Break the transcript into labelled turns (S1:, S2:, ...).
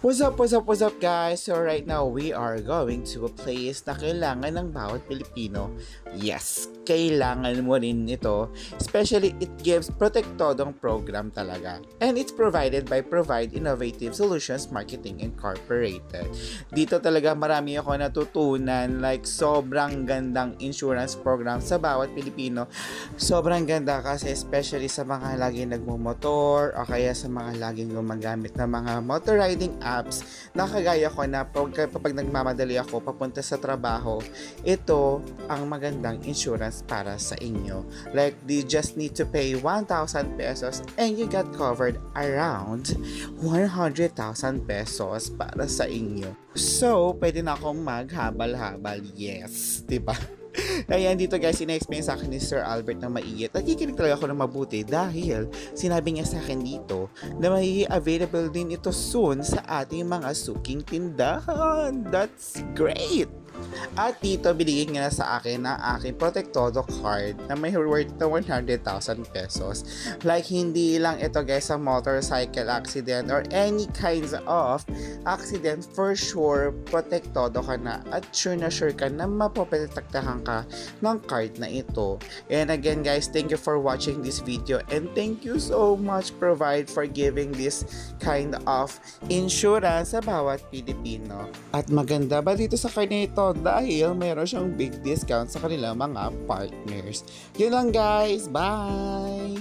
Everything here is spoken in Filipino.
S1: What's up guys? So right now we are going to a place na kailangan ng bawat Pilipino. Yes, kailangan mo rin ito. Especially it gives protektodong program talaga. And it's provided by Provide Innovative Solutions Marketing Incorporated. Dito talaga marami ako natutunan, like sobrang gandang insurance program sa bawat Pilipino. Sobrang ganda kasi especially sa mga laging nagmumotor o kaya sa mga laging gumagamit ng mga motor riding apps na kagaya ko na kapag nagmamadali ako papunta sa trabaho, ito ang magandang insurance para sa inyo. Like, you just need to pay 1,000 pesos and you got covered around 100,000 pesos para sa inyo. So, pwede na akong maghabal-habal. Yes, diba? Kaya dito guys, ina-explain sa akin ni Sir Albert na maiit. Nakikinig talaga ako ng mabuti dahil sinabi niya sa akin dito na may available din ito soon sa ating mga suking tindahan. That's great! At dito, binigay niya na sa akin ang aking Protectodo card na may worth na 100,000 pesos. Like, hindi lang ito guys sa motorcycle accident or any kinds of accident. For sure, Protectodo ka na at sure ka na mapoprotektahan ka ng card na ito. And again guys, thank you for watching this video and thank you so much Provide for giving this kind of insurance sa bawat Pilipino. At maganda ba dito sa card na ito dahil meron siyang big discount sa kanilang mga partners. Yun lang guys, bye!